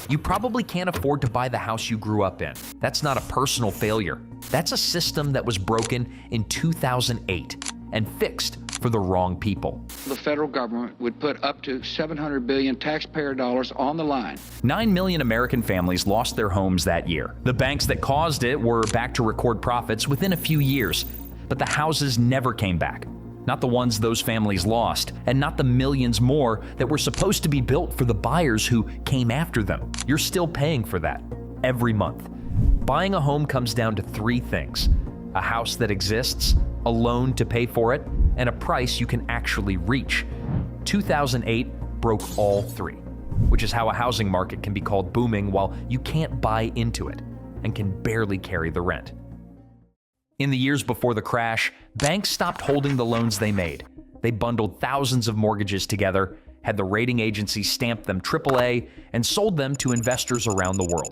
You probably can't afford to buy the house you grew up in. That's not a personal failure. That's a system that was broken in 2008 and fixed for the wrong people. The federal government would put up to $700 billion taxpayer dollars on the line. 9 million American families lost their homes that year. The banks that caused it were back to record profits within a few years, but the houses never came back. Not the ones those families lost, and not the millions more that were supposed to be built for the buyers who came after them. You're still paying for that every month. Buying a home comes down to 3 things: a house that exists, a loan to pay for it, and a price you can actually reach. 2008 broke all 3, which is how a housing market can be called booming while you can't buy into it and can barely carry the rent. In the years before the crash, banks stopped holding the loans they made. They bundled thousands of mortgages together, had the rating agencies stamp them AAA, and sold them to investors around the world.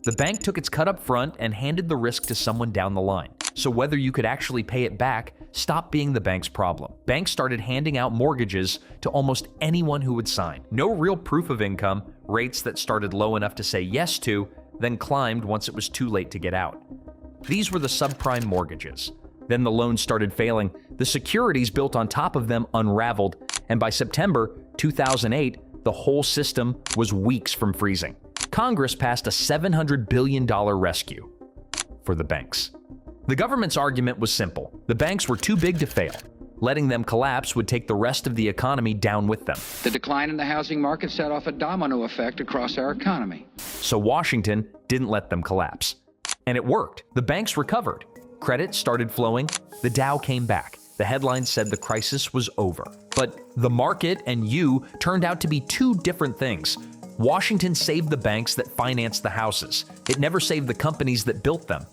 The bank took its cut up front and handed the risk to someone down the line. So whether you could actually pay it back stopped being the bank's problem. Banks started handing out mortgages to almost anyone who would sign. No real proof of income, rates that started low enough to say yes to, then climbed once it was too late to get out. These were the subprime mortgages. Then the loans started failing, the securities built on top of them unraveled, and by September 2008, the whole system was weeks from freezing. Congress passed a $700 billion rescue for the banks. The government's argument was simple: the banks were too big to fail. Letting them collapse would take the rest of the economy down with them. The decline in the housing market set off a domino effect across our economy. So Washington didn't let them collapse. And it worked. The banks recovered. Credit started flowing. The Dow came back. The headlines said the crisis was over. But the market and you turned out to be 2 different things. Washington saved the banks that financed the houses. It never saved the companies that built them.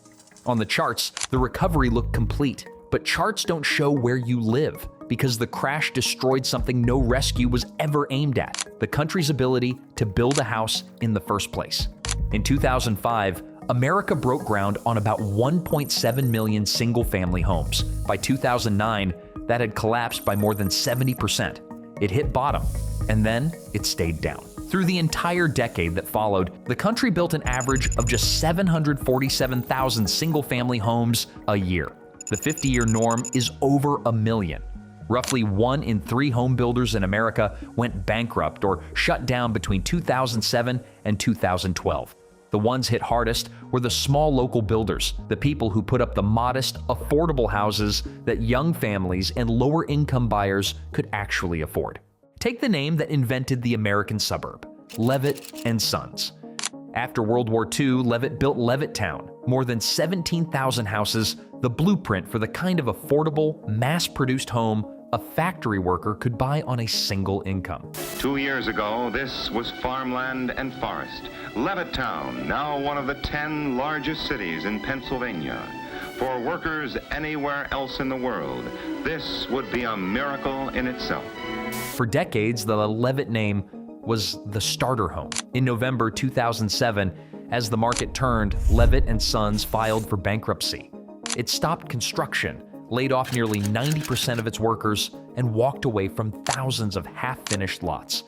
On the charts, the recovery looked complete. But charts don't show where you live, because the crash destroyed something no rescue was ever aimed at: the country's ability to build a house in the first place. In 2005, America broke ground on about 1.7 million single-family homes. By 2009, that had collapsed by more than 70%. It hit bottom, and then it stayed down. Through the entire decade that followed, the country built an average of just 747,000 single-family homes a year. The 50-year norm is over a million. Roughly 1 in 3 home builders in America went bankrupt or shut down between 2007 and 2012. The ones hit hardest were the small local builders, the people who put up the modest, affordable houses that young families and lower-income buyers could actually afford. Take the name that invented the American suburb: Levitt and Sons. After World War II, Levitt built Levittown, more than 17,000 houses, the blueprint for the kind of affordable, mass-produced home a factory worker could buy on a single income. 2 years ago, this was farmland and forest. Levittown, now one of the 10 largest cities in Pennsylvania. For workers anywhere else in the world, this would be a miracle in itself. For decades, the Levitt name was the starter home. In November 2007, as the market turned, Levitt and Sons filed for bankruptcy. It stopped construction, laid off nearly 90% of its workers, and walked away from thousands of half-finished lots,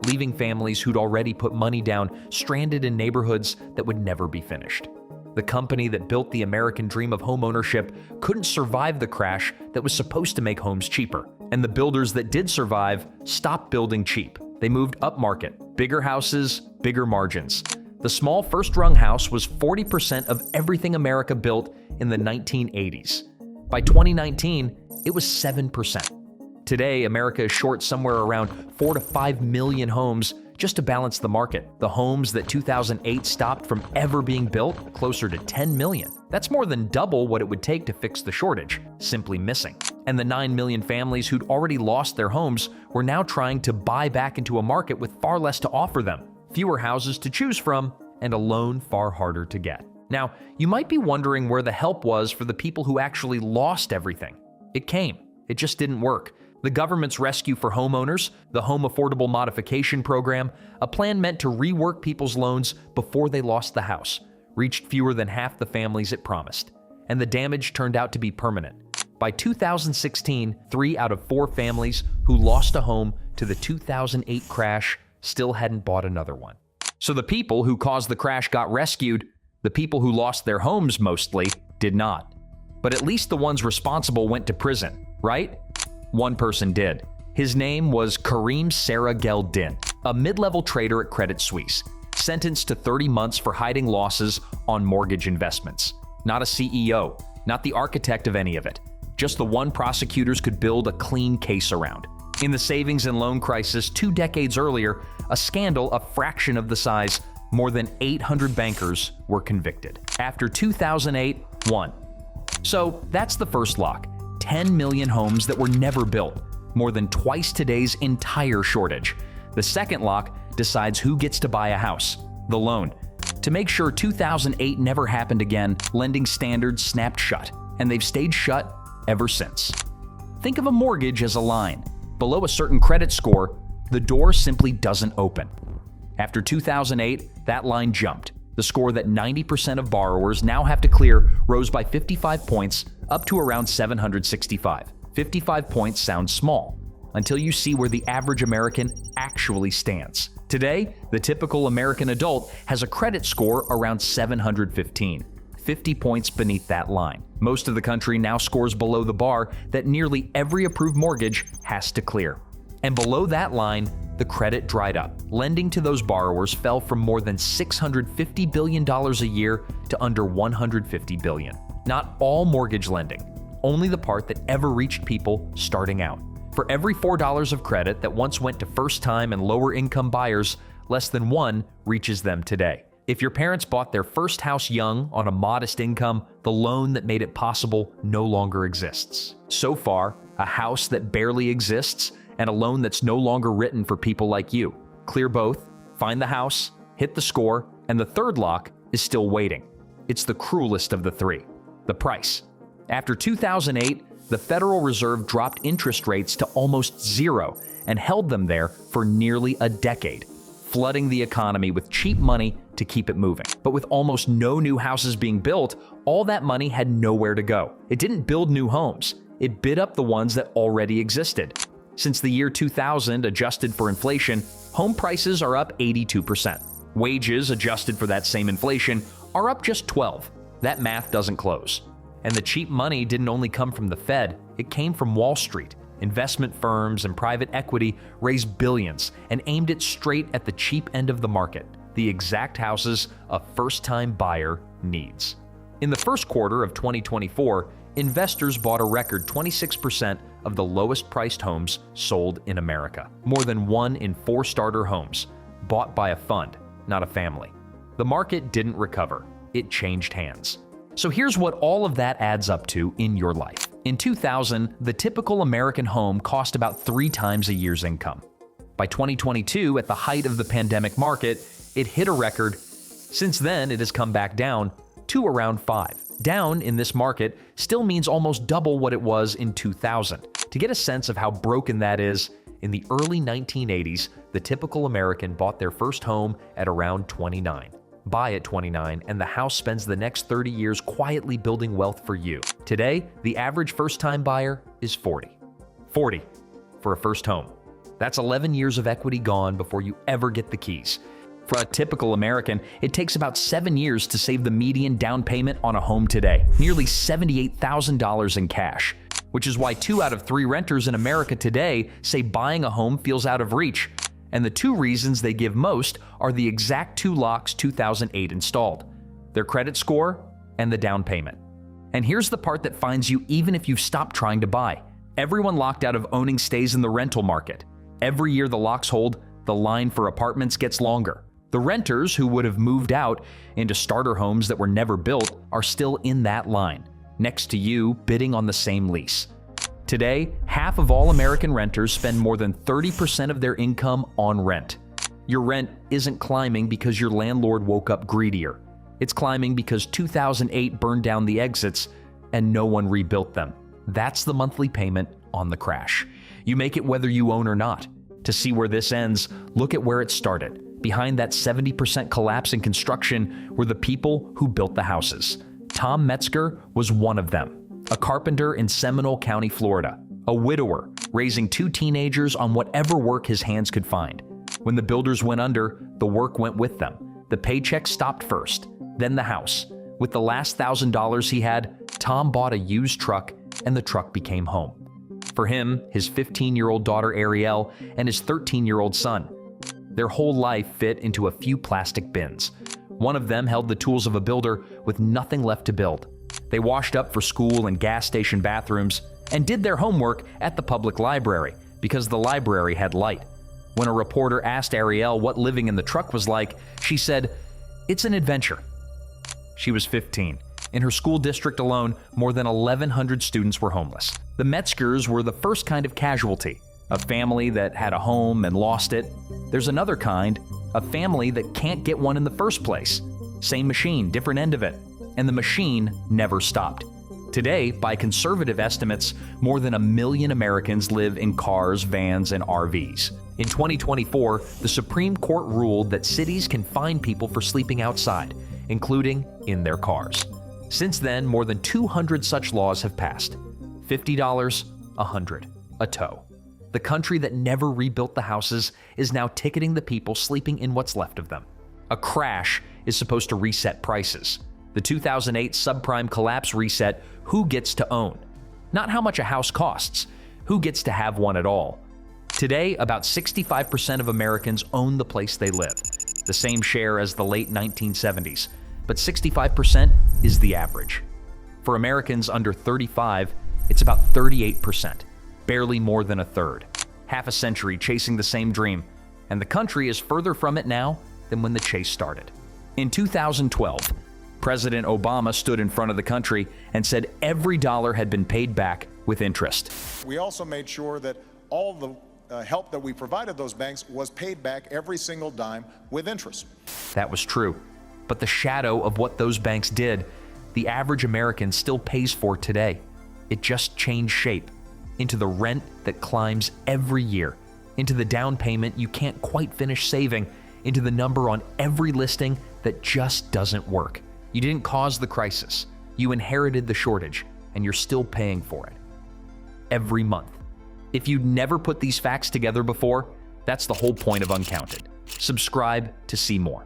leaving families who'd already put money down stranded in neighborhoods that would never be finished. The company that built the American dream of homeownership couldn't survive the crash that was supposed to make homes cheaper. And the builders that did survive stopped building cheap. They moved upmarket, bigger houses, bigger margins. The small first-rung house was 40% of everything America built in the 1980s. By 2019, it was 7%. Today, America is short somewhere around 4 to 5 million homes just to balance the market. The homes that 2008 stopped from ever being built, closer to 10 million. That's more than double what it would take to fix the shortage, simply missing. And the 9 million families who'd already lost their homes were now trying to buy back into a market with far less to offer them, fewer houses to choose from, and a loan far harder to get. Now, you might be wondering where the help was for the people who actually lost everything. It came. It just didn't work. The government's rescue for homeowners, the Home Affordable Modification Program, a plan meant to rework people's loans before they lost the house, reached fewer than half the families it promised. And the damage turned out to be permanent. By 2016, 3 out of 4 families who lost a home to the 2008 crash still hadn't bought another one. So the people who caused the crash got rescued. The people who lost their homes mostly did not. But at least the ones responsible went to prison, right? One person did. His name was Kareem Sarah-Geldin, a mid-level trader at Credit Suisse, sentenced to 30 months for hiding losses on mortgage investments. Not a CEO, not the architect of any of it. Just the one prosecutors could build a clean case around. In the savings and loan crisis 2 decades earlier, a scandal a fraction of the size, more than 800 bankers were convicted. After 2008, 1. So that's the first lock. 10 million homes that were never built, more than twice today's entire shortage. The second lock decides who gets to buy a house, the loan. To make sure 2008 never happened again, lending standards snapped shut, and they've stayed shut ever since. Think of a mortgage as a line. Below a certain credit score, the door simply doesn't open. After 2008, that line jumped. The score that 90% of borrowers now have to clear rose by 55 points up to around 765. 55 points sounds small until you see where the average American actually stands. Today, the typical American adult has a credit score around 715, 50 points beneath that line. Most of the country now scores below the bar that nearly every approved mortgage has to clear. And below that line, the credit dried up. Lending to those borrowers fell from more than $650 billion a year to under $150 billion. Not all mortgage lending, only the part that ever reached people starting out. For every $4 of credit that once went to first-time and lower-income buyers, less than 1 reaches them today. If your parents bought their first house young on a modest income, the loan that made it possible no longer exists. So far, a house that barely exists and a loan that's no longer written for people like you. Clear both, find the house, hit the score, and the third lock is still waiting. It's the cruelest of the 3, the price. After 2008, the Federal Reserve dropped interest rates to almost 0 and held them there for nearly a decade, flooding the economy with cheap money to keep it moving. But with almost no new houses being built, all that money had nowhere to go. It didn't build new homes. It bid up the ones that already existed. Since the year 2000, adjusted for inflation, home prices are up 82%. Wages, adjusted for that same inflation, are up just 12%. That math doesn't close. And the cheap money didn't only come from the Fed, it came from Wall Street. Investment firms and private equity raised billions and aimed it straight at the cheap end of the market, the exact houses a first-time buyer needs. In the first quarter of 2024, investors bought a record 26% of the lowest-priced homes sold in America. More than 1 in 4 starter homes, bought by a fund, not a family. The market didn't recover. It changed hands. So here's what all of that adds up to in your life. In 2000, the typical American home cost about 3 times a year's income. By 2022, at the height of the pandemic market, it hit a record. Since then, it has come back down to around 5. Down in this market still means almost double what it was in 2000. To get a sense of how broken that is, in the early 1980s, the typical American bought their first home at around 29. Buy at 29, and the house spends the next 30 years quietly building wealth for you. Today, the average first-time buyer is 40. 40 for a first home. That's 11 years of equity gone before you ever get the keys. For a typical American, it takes about 7 years to save the median down payment on a home today, nearly $78,000 in cash, which is why 2 out of 3 renters in America today say buying a home feels out of reach. And the 2 reasons they give most are the exact 2 locks 2008 installed: their credit score and the down payment. And here's the part that finds you even if you've stopped trying to buy. Everyone locked out of owning stays in the rental market. Every year the locks hold, the line for apartments gets longer. The renters who would have moved out into starter homes that were never built are still in that line, next to you bidding on the same lease. Today, half of all American renters spend more than 30% of their income on rent. Your rent isn't climbing because your landlord woke up greedier. It's climbing because 2008 burned down the exits and no one rebuilt them. That's the monthly payment on the crash. You make it whether you own or not. To see where this ends, look at where it started. Behind that 70% collapse in construction were the people who built the houses. Tom Metzger was one of them. a carpenter in Seminole County, Florida, a widower raising 2 teenagers on whatever work his hands could find. When the builders went under, the work went with them. The paycheck stopped first, then the house. With the last $1,000 he had, Tom bought a used truck, and the truck became home. For him, his 15-year-old daughter Ariel, and his 13-year-old son. Their whole life fit into a few plastic bins. One of them held the tools of a builder with nothing left to build. They washed up for school and gas station bathrooms and did their homework at the public library because the library had light. When a reporter asked Ariel what living in the truck was like, she said, "It's an adventure." She was 15. In her school district alone, more than 1,100 students were homeless. The Metzgers were the first kind of casualty, a family that had a home and lost it. There's another kind, a family that can't get one in the first place. Same machine, different end of it. And the machine never stopped. Today, by conservative estimates, more than 1 million Americans live in cars, vans, and RVs. In 2024, the Supreme Court ruled that cities can fine people for sleeping outside, including in their cars. Since then, more than 200 such laws have passed. $50, $100, a tow. The country that never rebuilt the houses is now ticketing the people sleeping in what's left of them. A crash is supposed to reset prices. The 2008 subprime collapse reset who gets to own. Not how much a house costs, who gets to have one at all. Today, about 65% of Americans own the place they live, the same share as the late 1970s, but 65% is the average. For Americans under 35, it's about 38%, barely more than a third. Half a century chasing the same dream, and the country is further from it now than when the chase started. In 2012, President Obama stood in front of the country and said every dollar had been paid back with interest. We also made sure that all the help that we provided those banks was paid back, every single dime, with interest. That was true. But the shadow of what those banks did, the average American still pays for today. It just changed shape into the rent that climbs every year, into the down payment you can't quite finish saving, into the number on every listing that just doesn't work. You didn't cause the crisis. You inherited the shortage, and you're still paying for it. Every month. If you'd never put these facts together before, that's the whole point of Uncounted. Subscribe to see more.